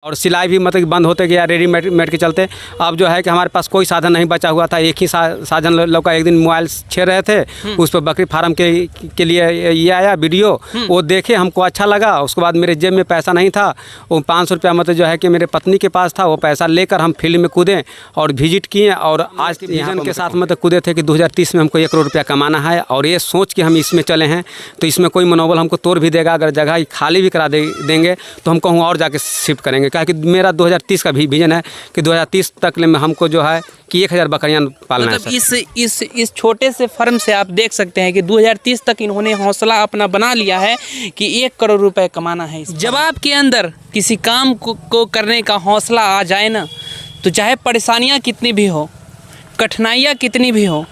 और सिलाई भी मतलब बंद होते गया रेडीमेड के चलते। अब जो है कि हमारे पास कोई साधन नहीं बचा हुआ था। एक ही साधन लौका। एक दिन मोबाइल छेड़ रहे थे, उस पर बकरी फार्म के लिए ये आया वीडियो, वो देखे, हमको अच्छा लगा। उसके बाद मेरे जेब में पैसा नहीं था, वो 500 रुपया मतलब जो है कि मेरे पत्नी के पास था। वो पैसा लेकर हम फील्ड में कूदे और विजिट किए और आज विजन के साथ मतलब कूदे थे कि 2030 में हमको 1 करोड़ रुपया कमाना है। और ये सोच के हम इसमें चले हैं, तो इसमें कोई मनोबल हमको तोड़ भी देगा। अगर जगह खाली भी करा देंगे तो हम कहूँ और जाके शिफ्ट करेंगे। क्या कि मेरा 2030 का भी विजन है कि 2030 तक में हमको जो है कि 1000 बकरियां पालना मतलब है। इस छोटे से फर्म से आप देख सकते हैं कि 2030 तक इन्होंने हौसला अपना बना लिया है कि 1 करोड़ रुपए कमाना है। जब आपके अंदर किसी काम को करने का हौसला आ जाए ना, तो चाहे परेशानियां कितनी भी हो, कठिनाइयां कितनी भी हो,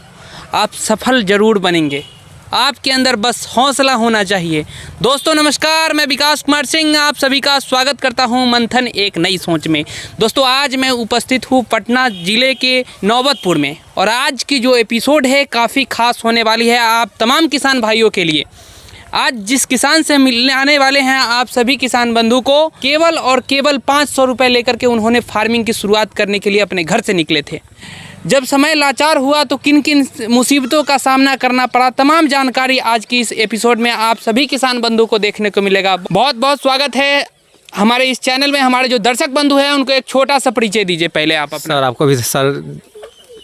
आप सफल ज़रूर बनेंगे। आपके अंदर बस हौसला होना चाहिए। दोस्तों नमस्कार, मैं विकास कुमार सिंह आप सभी का स्वागत करता हूं मंथन एक नई सोच में। दोस्तों आज मैं उपस्थित हूं पटना ज़िले के नौबतपुर में, और आज की जो एपिसोड है काफ़ी खास होने वाली है आप तमाम किसान भाइयों के लिए। आज जिस किसान से मिलने आने वाले हैं आप सभी किसान बंधु को, केवल और केवल 500 रुपये लेकर के उन्होंने फार्मिंग की शुरुआत करने के लिए अपने घर से निकले थे। जब समय लाचार हुआ तो किन किन मुसीबतों का सामना करना पड़ा, तमाम जानकारी आज की इस एपिसोड में आप सभी किसान बंधु को देखने को मिलेगा। बहुत बहुत स्वागत है हमारे इस चैनल में। हमारे जो दर्शक बंधु हैं उनको एक छोटा सा परिचय दीजिए पहले आप अपना। सर आपको भी सर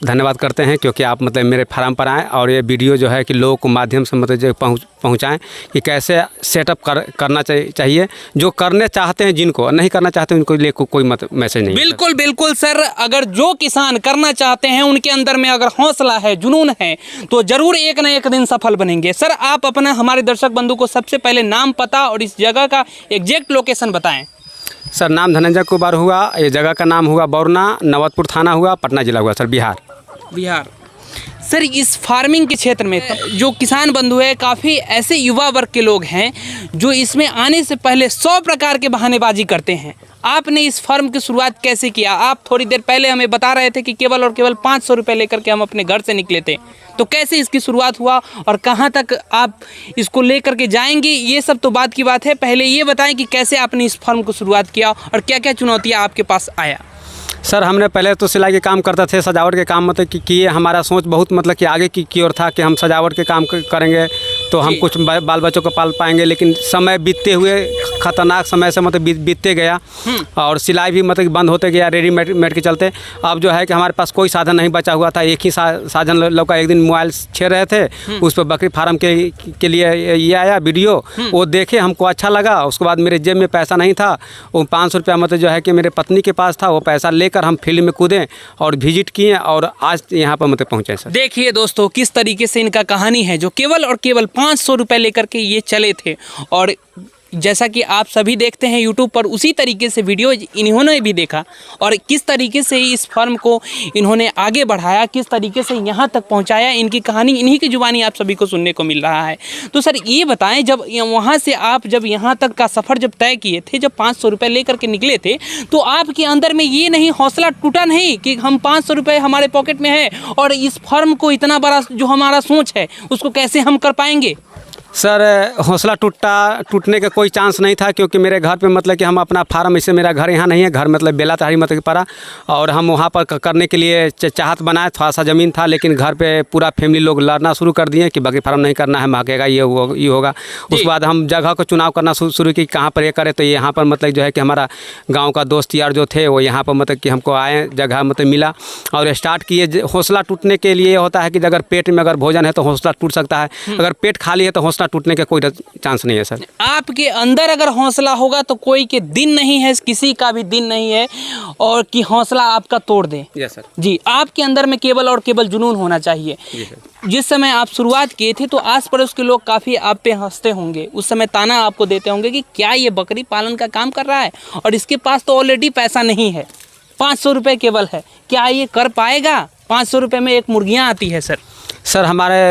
धन्यवाद करते हैं क्योंकि आप मतलब मेरे फार्म पर आएँ और ये वीडियो जो है कि लोगों को माध्यम से मतलब जो पहुँचाएँ कि कैसे सेटअप करना चाहिए। जो करने चाहते हैं, जिनको नहीं करना चाहते उनको लिए कोई मतलब मैसेज नहीं। बिल्कुल बिल्कुल सर, अगर जो किसान करना चाहते हैं उनके अंदर में अगर हौसला है, जुनून है, तो ज़रूर एक न एक दिन सफल बनेंगे। सर आप अपना हमारे दर्शक बंधु को सबसे पहले नाम, पता और इस जगह का एग्जैक्ट लोकेशन बताएँ। सर नाम धनंजय कुमार हुआ, ये जगह का नाम हुआ बौरना, नौबतपुर थाना हुआ, पटना जिला हुआ सर, बिहार। सर इस फार्मिंग के क्षेत्र में जो किसान बंधु है, काफ़ी ऐसे युवा वर्ग के लोग हैं जो इसमें आने से पहले 100 प्रकार के बहानेबाजी करते हैं। आपने इस फार्म की शुरुआत कैसे किया? आप थोड़ी देर पहले हमें बता रहे थे कि केवल और केवल 500 रुपये लेकर के हम अपने घर से निकले थे, तो कैसे इसकी शुरुआत हुआ और कहाँ तक आप इसको लेकर के जाएंगे, ये सब तो बात की बात है। पहले ये बताएं कि कैसे आपने इस फार्म को शुरुआत किया और क्या क्या चुनौतियाँ आपके पास आया। सर हमने पहले तो सिलाई के काम करते थे, सजावट के काम मतलब कि किए। हमारा सोच बहुत मतलब कि आगे की ओर था कि हम सजावट के काम करेंगे तो हम कुछ बाल बच्चों को पाल पाएंगे। लेकिन समय बीतते हुए ख़तरनाक समय से मतलब बीतते गया और सिलाई भी मतलब बंद होते गया रेडीमेड के चलते। अब जो है कि हमारे पास कोई साधन नहीं बचा हुआ था। एक ही साधन लौका। एक दिन मोबाइल छेड़ रहे थे, उस पर बकरी फार्म के लिए ये आया वीडियो, वो देखे, हमको अच्छा लगा। उसके बाद मेरे जेब में पैसा नहीं था, वो 500 रुपया मतलब जो है कि मेरे पत्नी के पास था। वो पैसा लेकर हम फील्ड में कूदे और विजिट किए और आज यहाँ पर मतलब पहुँचे। सर देखिए दोस्तों किस तरीके से इनका कहानी है, जो केवल और केवल 500 रुपये लेकर के ये चले थे। और जैसा कि आप सभी देखते हैं यूट्यूब पर, उसी तरीके से वीडियो इन्होंने भी देखा और किस तरीके से इस फर्म को इन्होंने आगे बढ़ाया, किस तरीके से यहाँ तक पहुँचाया। इनकी कहानी इन्हीं की जुबानी आप सभी को सुनने को मिल रहा है। तो सर ये बताएं, जब वहाँ से आप जब यहाँ तक का सफ़र जब तय किए थे, जब 500 रुपये लेकर के निकले थे, तो आपके अंदर में ये नहीं हौसला टूटा नहीं कि हम 500 रुपये हमारे पॉकेट में है और इस फर्म को इतना बड़ा जो हमारा सोच है उसको कैसे हम कर पाएंगे? सर हौसला टूटने का कोई चांस नहीं था क्योंकि मेरे घर पे मतलब कि हम अपना फार्म, इससे मेरा घर यहाँ नहीं है, घर मतलब बेला तहारी मतलब पड़ा, और हम वहाँ पर करने के लिए चाहत बनाए। थोड़ा सा ज़मीन था लेकिन घर पे पूरा फैमिली लोग लड़ना शुरू कर दिए कि बकरी फार्म नहीं करना है, महकेगा, ये होगा। उसके बाद हम जगह को चुनाव करना शुरू की, कहाँ पर ये करें। तो यहाँ पर मतलब जो है कि हमारा गाँव का दोस्त यार जो थे वो यहाँ पर मतलब कि हमको आए, जगह मतलब मिला और स्टार्ट किए। हौसला टूटने के लिए होता है कि अगर पेट में अगर भोजन है तो हौसला टूट सकता है, अगर पेट खाली है तो हौसला टूटने का कोई चांस नहीं है। सर आपके अंदर अगर हौसला होगा तो कोई के दिन नहीं है, किसी का भी दिन नहीं है और कि हौसला आपका तोड़ दे। यस सर जी, आपके अंदर में केवल और केवल जुनून होना चाहिए। जिस समय आप शुरुआत किए थे तो आस पड़ोस के लोग काफ़ी आप पे हंसते होंगे, उस समय ताना आपको देते होंगे कि क्या ये बकरी पालन का काम कर रहा है और इसके पास तो ऑलरेडी पैसा नहीं है, 500 रुपये केवल है, क्या ये कर पाएगा? 500 रुपये में एक मुर्गियाँ आती है। सर हमारे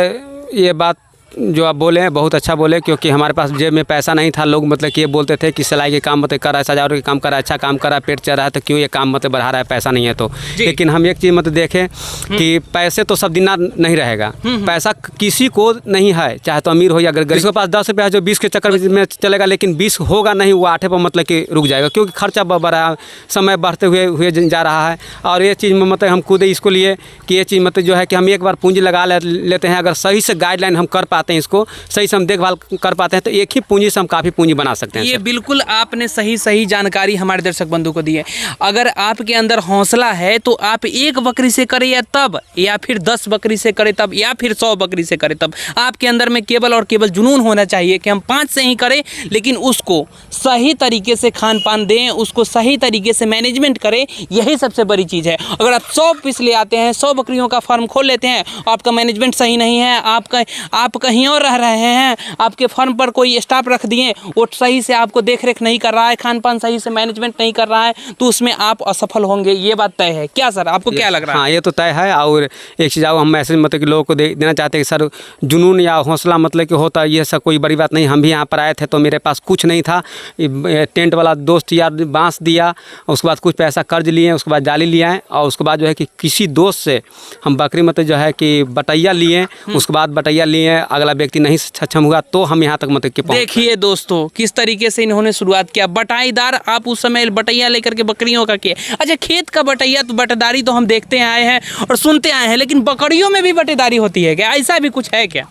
ये बात जो आप बोले हैं बहुत अच्छा बोले, क्योंकि हमारे पास जेब में पैसा नहीं था। लोग मतलब कि ये बोलते थे कि सिलाई के काम मतलब कर रहा है, सजावट के काम कर रहा है, अच्छा काम कर रहा है, पेट चल रहा है, तो क्यों ये काम मतलब बढ़ा रहा है, पैसा नहीं है तो। लेकिन हम एक चीज़ मतलब देखें कि पैसे तो सब दिन नहीं रहेगा, पैसा किसी को नहीं है, चाहे तो अमीर हो या गरीब। जिसके पास 10 रुपया है जो 20 के चक्कर में चलेगा, लेकिन 20 होगा नहीं, वो 8 पर मतलब कि रुक जाएगा, क्योंकि खर्चा बढ़ा, समय बढ़ते हुए जा रहा है। और ये चीज़ में मतलब हम खुद इसको लिए कि ये चीज़ मतलब जो है कि हम एक बार पूंजी लगा लेते हैं, अगर सही से गाइडलाइन हम कर पाते हैं, इसको सही से हम देखभाल कर पाते हैं, तो एक ही पूंजी से हम काफ़ी पूंजी बना सकते हैं। ये बिल्कुल आपने सही जानकारी हमारे दर्शक बंधु को दी है। अगर आपके अंदर हौसला है तो आप 1 बकरी से करें या तब, या फिर 10 बकरी से करें तब, या फिर 100 बकरी से करें तब। आपके अंदर में केवल और केवल जुनून होना चाहिए कि हम 5 से ही करें, लेकिन उसको सही तरीके से खान पान दें, उसको सही तरीके से मैनेजमेंट करें, यही सबसे बड़ी चीज़ है। अगर आप 100 पीस ले आते हैं, 100 बकरियों का फार्म खोल लेते हैं, आपका मैनेजमेंट सही नहीं है, आप कहीं और रह रहे हैं, आपके फार्म पर कोई स्टाफ रख दिए, वो सही से आपको देख रेख नहीं कर रहा है, खान पान सही से मैनेजमेंट नहीं कर रहा है, तो उसमें आप असफल होंगे, ये बात तय है। क्या सर, आपको क्या लग रहा है? हाँ, ये तो तय है। और एक चीज़ हम मैसेज मतलब कि लोगों को देना चाहते हैं कि सर, जुनून या हौसला मतलब कि होता, ये सब कोई बड़ी बात नहीं। हम भी यहाँ पर आए थे तो मेरे पास कुछ नहीं था, टेंट वाला दोस्त यार बांस दिया, उसके बाद कुछ पैसा कर्ज लिए, उसके बाद जाली लिए, और उसके बाद जो है कि किसी दोस्त से हम बकरी मतलब जो है कि बटैया लिए, उसके बाद बटैया लिए, अगला व्यक्ति नहीं सक्षम हुआ तो हम यहाँ तक मतलब कि देखिए दोस्तों किस तरीके से इन्होंने शुरुआत किया। बटाईदार आप उस समय बटैया लेकर के बकरियों का किए। अच्छा, खेत का बटैया तो बटेदारी तो हम देखते आए हैं और सुनते आए हैं, लेकिन बकरियों में भी बटेदारी होती है क्या? ऐसा भी कुछ है क्या?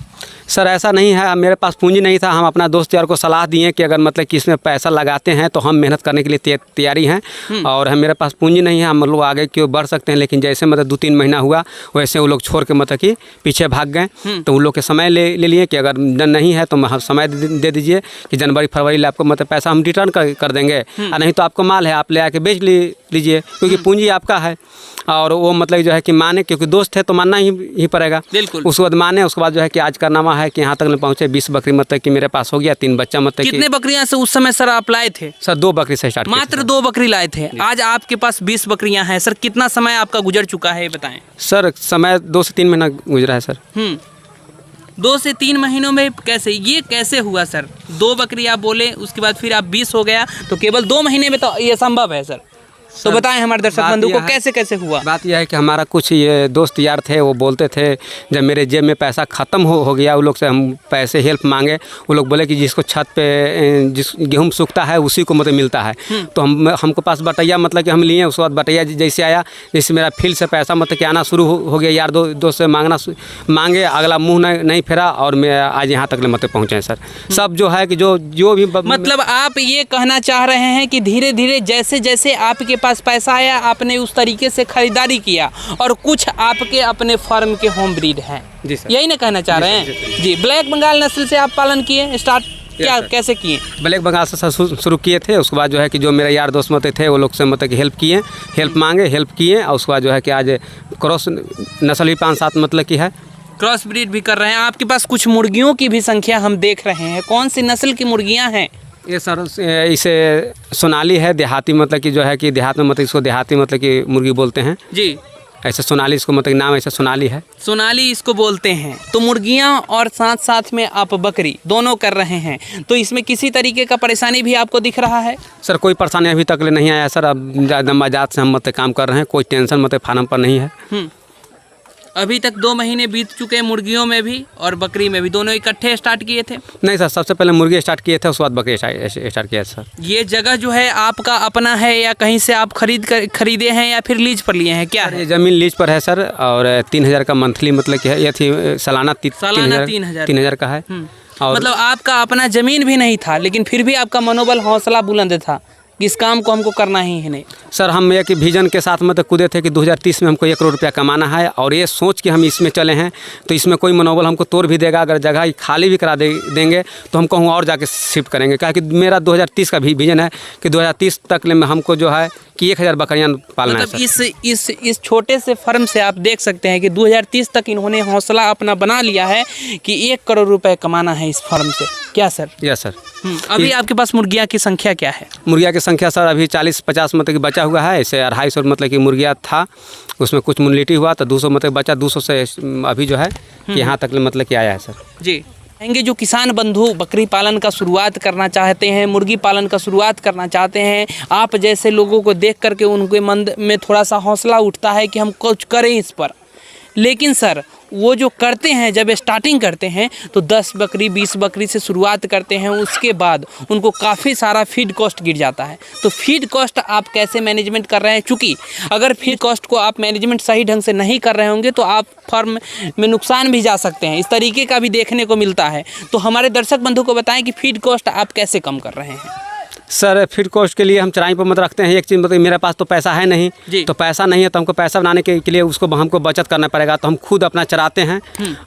सर ऐसा नहीं है, मेरे पास पूंजी नहीं था। हम अपना दोस्त यार को सलाह दिए कि अगर मतलब कि इसमें पैसा लगाते हैं तो हम मेहनत करने के लिए तैयारी हैं, और हम मेरे पास पूंजी नहीं है, हम लोग आगे क्यों बढ़ सकते हैं। लेकिन जैसे मतलब 2-3 महीना हुआ, वैसे वो लोग छोड़ के मतलब कि पीछे भाग गए। तो उन लोग के समय ले लिए कि अगर नहीं है तो समय दे दीजिए कि जनवरी फरवरी में आपको मतलब पैसा हम रिटर्न कर देंगे, और नहीं तो आपको माल है आप ले आके बेच लीजिए, क्योंकि पूंजी आपका है। और वो मतलब जो है कि माने, क्योंकि दोस्त है तो मानना ही पड़ेगा। बिल्कुल। उसके बाद माने, उसके बाद जो है कि आज कारनामा है कि यहाँ तक पहुँचे। 20 बकरी मतलब कि मेरे पास हो गया, 3 बच्चा मतलब। कितने बकरियां से उस समय सर आप लाए थे? सर 2 बकरी से स्टार्ट, मात्र 2 बकरी लाए थे। आज आपके पास 20 बकरियां हैं। सर कितना समय आपका गुजर चुका है, बताएं। सर समय 2 से 3 महीना गुजरा है सर। 2 से 3 महीनों में कैसे हुआ सर? 2 बकरी आप बोले, उसके बाद फिर आप 20 हो गया, तो केवल 2 महीने में तो ये संभव है सर? तो बताएं हमारे दर्शक बंधु को कैसे हुआ। बात यह है कि हमारा कुछ ये दोस्त यार थे, वो बोलते थे जब मेरे जेब में पैसा ख़त्म हो गया, वो लोग से हम पैसे हेल्प मांगे, वो लोग बोले कि जिसको छत पे जिस गेहूँ सूखता है उसी को मतलब मिलता है। तो हमको पास बटैया मतलब कि हम लिए, उसके बाद बटैया जैसे आया, जैसे मेरा फील्ड से पैसा मतलब कि आना शुरू हो गया, यार दोस्त से मांगे, अगला मुँह नहीं फेरा, और मैं आज यहाँ तक मतलब पहुँचे सर। सब जो है कि जो भी मतलब आप ये कहना चाह रहे हैं कि धीरे धीरे जैसे जैसे आपके पास पैसा आया, आपने उस तरीके से खरीदारी किया, और कुछ आपके अपने फार्म के होम ब्रीड हैं। जी सर, यही ना कहना चाह रहे हैं? जी, ब्लैक बंगाल नस्ल से आप पालन किए, स्टार्ट कैसे किए? ब्लैक बंगाल से शुरू किए थे। उसके बाद जो है कि जो मेरे यार दोस्त मतलब थे, वो लोग से मतलब कि हेल्प मांगे, हेल्प किए, और उसके बाद जो है कि आज क्रॉस नस्ल भी 5-7 मतलब की है, क्रॉस ब्रीड भी कर रहे हैं। आपके पास कुछ मुर्गियों की भी संख्या हम देख रहे हैं, कौन सी नस्ल की मुर्गियां हैं? ये सर इसे सोनाली है, देहाती मतलब कि जो है कि देहात में मतलब इसको देहाती मतलब कि मुर्गी बोलते हैं जी। ऐसे सोनाली इसको मतलब नाम ऐसे सोनाली है, सोनाली इसको बोलते हैं। तो मुर्गियां और साथ में आप बकरी दोनों कर रहे हैं, तो इसमें किसी तरीके का परेशानी भी आपको दिख रहा है? सर कोई परेशानी अभी तक नहीं आया सर। अब ज़्यादा मजाक से हम मतलब काम कर रहे हैं, कोई टेंशन मतलब फार्म पर नहीं है। अभी तक 2 महीने बीत चुके हैं, मुर्गियों में भी और बकरी में भी। दोनों इकट्ठे स्टार्ट किए थे? नहीं सर, सबसे पहले मुर्गी स्टार्ट किए थे, उसके बाद बकरी स्टार्ट किया सर। ये जगह जो है आपका अपना है या कहीं से आप खरीदे हैं या फिर लीज पर लिए हैं, क्या है? ये ज़मीन लीज पर है सर, और 3000 का मंथली मतलब कि है, ये थी सालाना 3000 का है। और मतलब आपका अपना ज़मीन भी नहीं था, लेकिन फिर भी आपका मनोबल हौसला बुलंद था कि इस काम को हमको करना ही है। नहीं सर, हम एक विजन के साथ मतलब कूदे थे कि 2030 में हमको 1 करोड़ रुपया कमाना है, और ये सोच के हम इसमें चले हैं। तो इसमें कोई मनोबल हमको तोड़ भी देगा, अगर जगह खाली भी करा देंगे तो हम कहूँ और जाके शिफ्ट करेंगे। क्या कि मेरा 2030 का भी विजन है कि 2030 तक में हमको जो है कि 1000 बकरियाँ पालना है सर। इस छोटे से फर्म से आप देख सकते हैं कि 2030 तक इन्होंने हौसला अपना बना लिया है कि 1 करोड़ रुपए कमाना है इस फर्म से। क्या सर? Yes sir. अभी आपके पास मुर्गियाँ की संख्या क्या है? मुर्गिया की संख्या सर अभी 40-50 मतलब कि बचा हुआ है। ऐसे 250 मतलब कि मुर्गिया था, उसमें कुछ मुर्लिटी हुआ तो 200 मतलब बचा, 200 से अभी जो है कि यहाँ तक मतलब कि आया है सर। जी, कहेंगे जो किसान बंधु बकरी पालन का शुरुआत करना चाहते हैं, मुर्गी पालन का शुरुआत करना चाहते हैं, आप जैसे लोगों को देख करके उनके मन में थोड़ा सा हौसला उठता है कि हम कुछ करें इस पर। लेकिन सर वो जो करते हैं, जब स्टार्टिंग करते हैं तो 10 बकरी 20 बकरी से शुरुआत करते हैं, उसके बाद उनको काफ़ी सारा फीड कॉस्ट गिर जाता है। तो फीड कॉस्ट आप कैसे मैनेजमेंट कर रहे हैं? चूँकि अगर फीड कॉस्ट को आप मैनेजमेंट सही ढंग से नहीं कर रहे होंगे तो आप फर्म में नुकसान भी जा सकते हैं, इस तरीके का भी देखने को मिलता है। तो हमारे दर्शक बंधु को बताएं कि फीड कॉस्ट आप कैसे कम कर रहे हैं? सर फीड कॉस्ट के लिए हम चराई पर मत रखते हैं। एक चीज़ मतलब मेरे पास तो पैसा है नहीं, तो पैसा नहीं है तो हमको पैसा बनाने के लिए उसको हमको बचत करना पड़ेगा। तो हम खुद अपना चराते हैं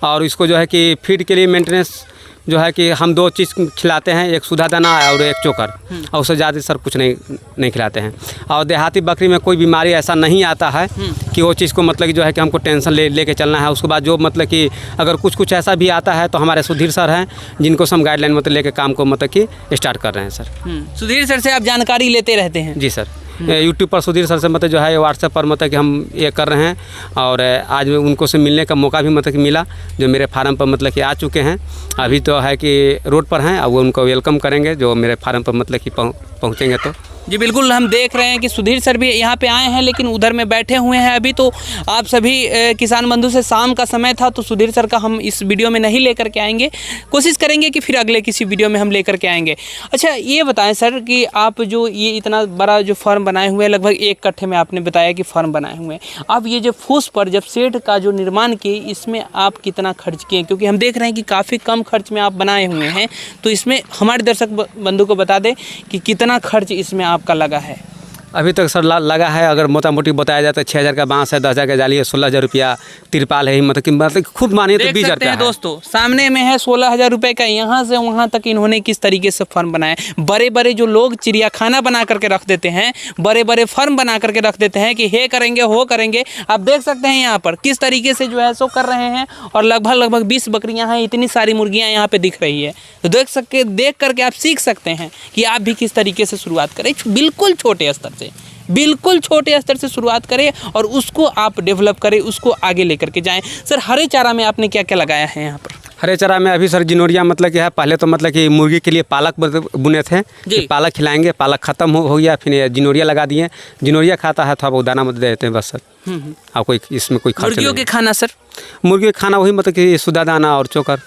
और इसको जो है कि फीड के लिए मेंटेनेंस जो है कि हम 2 चीज़ खिलाते हैं, एक सुधा दाना और एक चोकर, और उससे ज़्यादा सर कुछ नहीं खिलाते हैं। और देहाती बकरी में कोई बीमारी ऐसा नहीं आता है कि वो चीज़ को मतलब कि जो है कि हमको टेंशन लेके चलना है। उसके बाद जो मतलब कि अगर कुछ ऐसा भी आता है तो हमारे सुधीर सर हैं जिनको हम गाइडलाइन मतलब लेके काम को मतलब कि स्टार्ट कर रहे हैं सर। सुधीर सर से आप जानकारी लेते रहते हैं? जी सर, यूट्यूब पर सुधीर सर से मतलब जो है व्हाट्सएप पर मतलब कि हम ये कर रहे हैं। और आज उनको से मिलने का मौका भी मतलब कि मिला, जो मेरे फार्म पर मतलब कि आ चुके हैं। अभी तो है कि रोड पर हैं, अब वो उनको वेलकम करेंगे जो मेरे फार्म पर मतलब कि पहुँचेंगे तो। जी बिल्कुल, हम देख रहे हैं कि सुधीर सर भी यहाँ पे आए हैं लेकिन उधर में बैठे हुए हैं अभी। तो आप सभी किसान बंधु से शाम का समय था तो सुधीर सर का हम इस वीडियो में नहीं लेकर के आएंगे, कोशिश करेंगे कि फिर अगले किसी वीडियो में हम लेकर के आएंगे। अच्छा ये बताएं सर कि आप जो ये इतना बड़ा जो फार्म बनाए हुए हैं, लगभग 1 कट्ठे में आपने बताया कि फार्म बनाए हुए हैं, आप ये जो फूस पर जब शेड का जो निर्माण किए इसमें आप कितना खर्च किए? क्योंकि हम देख रहे हैं कि काफ़ी कम खर्च में आप बनाए हुए हैं, तो इसमें हमारे दर्शक बंधु को बता दें कि कितना खर्च इसमें आपका लगा है। अभी तक सर लगा है, अगर मोटा मोटी बताया जाए तो 6,000 का बांस है, 10,000 का जाली है, 16,000 रुपया तिरपाल है, मतलब खुद मानिए तो 20,000 रुपया है। दोस्तों सामने में है 16,000 रुपये का, यहाँ से वहाँ तक इन्होंने किस तरीके से फार्म बनाए। बड़े बड़े जो लोग चिड़ियाखाना बना करके रख देते हैं, बड़े बड़े फार्म बना करके रख देते हैं कि हे करेंगे हो करेंगे, आप देख सकते हैं यहाँ पर किस तरीके से जो है सो कर रहे हैं। और लगभग 20 बकरियाँ हैं, इतनी सारी मुर्गियाँ यहाँ पर दिख रही है। तो देख करके आप सीख सकते हैं कि आप भी किस तरीके से शुरुआत करें, बिल्कुल छोटे स्तर से शुरुआत करें और उसको आप डेवलप करें, उसको आगे लेकर के जाएं। सर हरे चारा में आपने क्या क्या लगाया है यहाँ पर? हरे चारा में अभी सर जिनोरिया मतलब कि है, पहले तो मतलब कि मुर्गी के लिए पालक बुने थे कि पालक खिलाएंगे, पालक ख़त्म हो गया, फिर जिनोरिया लगा दिए। जिनोरिया खाता है तो आप दाना मत दे देते हैं बस सर। आप कोई इसमें कोई खर्च मुर्गियों के खाना सर? मुर्गी का खाना वही मतलब कि सुधा दाना और चोकर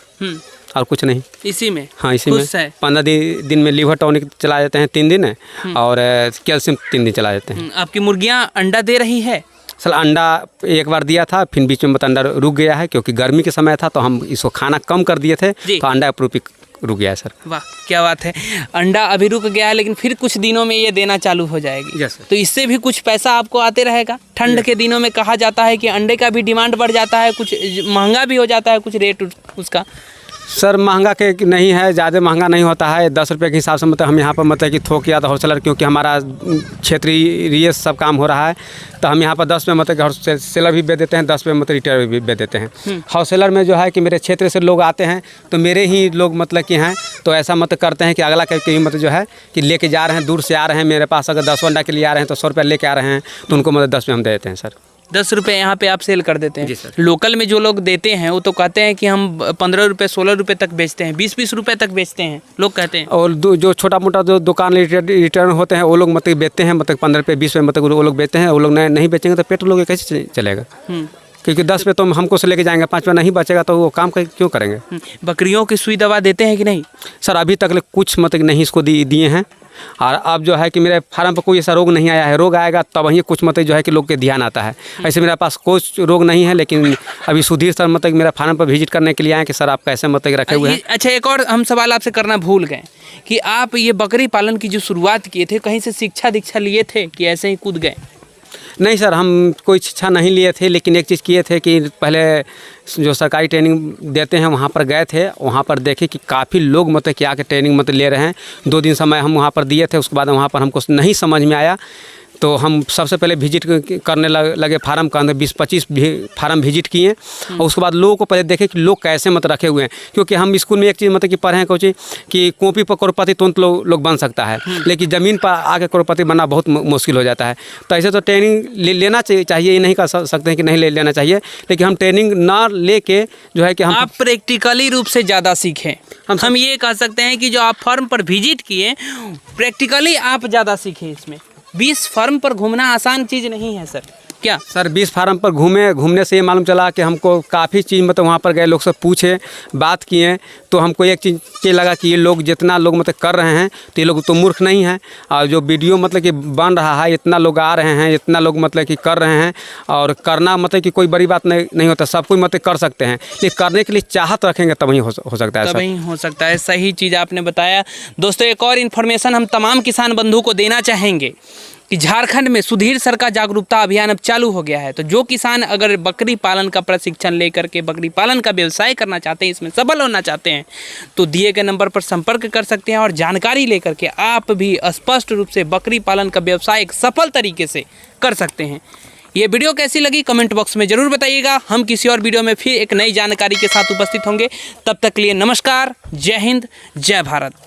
और कुछ नहीं इसी में। हाँ इसी में 15 दिन में लीवर टॉनिक चला देते हैं 3 दिन और कैल्शियम 3 दिन चला देते हैं। आपकी मुर्गियाँ अंडा दे रही है? सर अंडा एक बार दिया था, फिर बीच में मतलब अंडा रुक गया है क्योंकि गर्मी के समय था तो हम इसको खाना कम कर दिए थे तो अंडा अप्रूप रुक गया है सर। वाह क्या बात है, अंडा अभी रुक गया है लेकिन फिर कुछ दिनों में ये देना चालू हो जाएगी। तो इससे भी कुछ पैसा आपको आते रहेगा। ठंड के दिनों में कहा जाता है कि अंडे का भी डिमांड बढ़ जाता है, कुछ महंगा भी हो जाता है, कुछ रेट उसका? सर महंगा के नहीं है, ज़्यादा महंगा नहीं होता है, 10 रुपये के हिसाब से मतलब हम यहाँ पर मतलब कि थोक या तो होलसेलर, क्योंकि हमारा क्षेत्रीय सब काम हो रहा है तो हम यहाँ पर 10 पे मतलब होलसेलर भी बेच देते हैं, 10 पे मतलब रिटेलर भी बेच देते हैं। होलसेलर में जो है कि मेरे क्षेत्र से लोग आते हैं तो मेरे ही लोग मतलब कि हैं तो ऐसा मतलब करते हैं कि अगला के मतलब जो है कि लेके जा रहे हैं, दूर से आ रहे हैं, मेरे पास अगर 10 अंडा के लिए आ रहे हैं तो 100 रुपये लेके आ रहे हैं तो उनको मतलब 10 पे हम दे देते हैं सर। 10 रुपये यहाँ पे आप सेल कर देते हैं? जी सर। लोकल में जो लोग देते हैं वो तो कहते हैं कि हम 15 रुपये 16 रुपये तक बेचते हैं, 20-20 रुपये तक बेचते हैं लोग कहते हैं। और जो छोटा मोटा जो दुकान रिटर्न होते हैं वो लोग मतलब बेचते हैं मतलब 15 रुपये 20 रुपये मतलब वो लोग बेचते हैं। वो लोग नहीं बेचेंगे तो पेट लोग कैसे चलेगा? क्योंकि 10 पे तो हमको से लेके जाएंगे, 5 पे नहीं बचेगा तो वो काम क्यों करेंगे? बकरियों की सुई दवा देते हैं कि नहीं? सर अभी तक कुछ मतलब नहीं इसको दिए हैं। और अब जो है कि मेरे फार्म पर कोई ऐसा रोग नहीं आया है, रोग आएगा तब वहीं कुछ मतलब जो है कि लोग के ध्यान आता है। ऐसे मेरे पास कोई रोग नहीं है, लेकिन अभी सुधीर सर मतलब मेरा फार्म पर विजिट करने के लिए आए कि सर आप कैसे मतलब रखे हुए हैं। अच्छा एक और हम सवाल आपसे करना भूल गए कि आप ये बकरी पालन की जो शुरुआत किए थे, कहीं से शिक्षा दीक्षा लिए थे कि ऐसे ही कूद गए? नहीं सर, हम कोई शिक्षा नहीं लिए थे, लेकिन एक चीज़ किए थे कि पहले जो सरकारी ट्रेनिंग देते हैं वहाँ पर गए थे, वहाँ पर देखे कि काफ़ी लोग मतलब कि आके ट्रेनिंग मतलब ले रहे हैं। 2 दिन समय हम वहाँ पर दिए थे, उसके बाद वहाँ पर हमको नहीं समझ में आया तो हम सबसे पहले विजिट करने लगे फार्म का अंदर 20-25 फार्म विजिट किए और उसके बाद लोगों को पहले देखे कि लोग कैसे मतलब रखे हुए हैं, क्योंकि हम स्कूल में एक चीज़ मतलब कि पढ़े हैं कोच कि कॉपी पर करोड़पति तुरंत लोग बन सकता है, लेकिन ज़मीन पर आके करोड़पति बनना बहुत मुश्किल हो जाता है। तो ऐसे तो ट्रेनिंग लेना चाहिए, ये नहीं कर सकते हैं कि नहीं लेना चाहिए, लेकिन हम ट्रेनिंग ना लेके जो है कि हम आप प्रैक्टिकली रूप से ज़्यादा सीखें। हम ये कह सकते हैं कि जो आप फर्म पर विजिट किए प्रैक्टिकली आप ज़्यादा सीखें। इसमें 20 फर्म पर घूमना आसान चीज़ नहीं है सर। क्या सर 20 फार्म पर घूमने से ये मालूम चला कि हमको काफ़ी चीज़ मतलब वहाँ पर गए, लोग सब पूछे, बात किए, तो हमको एक चीज़ लगा कि ये लोग जितना लोग मतलब कर रहे हैं तो ये लोग तो मूर्ख नहीं हैं, और जो वीडियो मतलब कि बन रहा है, इतना लोग आ रहे हैं, इतना लोग मतलब कि कर रहे हैं, और करना मतलब कि कोई बड़ी बात नहीं होता, सब कोई मतलब कर सकते हैं, ये करने के लिए चाहत रखेंगे तभी हो सकता है। तभी हो सकता है, सही चीज़ आपने बताया। दोस्तों एक और इन्फॉर्मेशन हम तमाम किसान बंधु को देना चाहेंगे कि झारखंड में सुधीर सर का जागरूकता अभियान अब चालू हो गया है। तो जो किसान अगर बकरी पालन का प्रशिक्षण लेकर के बकरी पालन का व्यवसाय करना चाहते हैं, इसमें सफल होना चाहते हैं, तो दिए गए नंबर पर संपर्क कर सकते हैं और जानकारी लेकर के आप भी स्पष्ट रूप से बकरी पालन का व्यवसाय एक सफल तरीके से कर सकते हैं। ये वीडियो कैसी लगी कमेंट बॉक्स में ज़रूर बताइएगा। हम किसी और वीडियो में फिर एक नई जानकारी के साथ उपस्थित होंगे। तब तक के लिए नमस्कार, जय हिंद, जय भारत।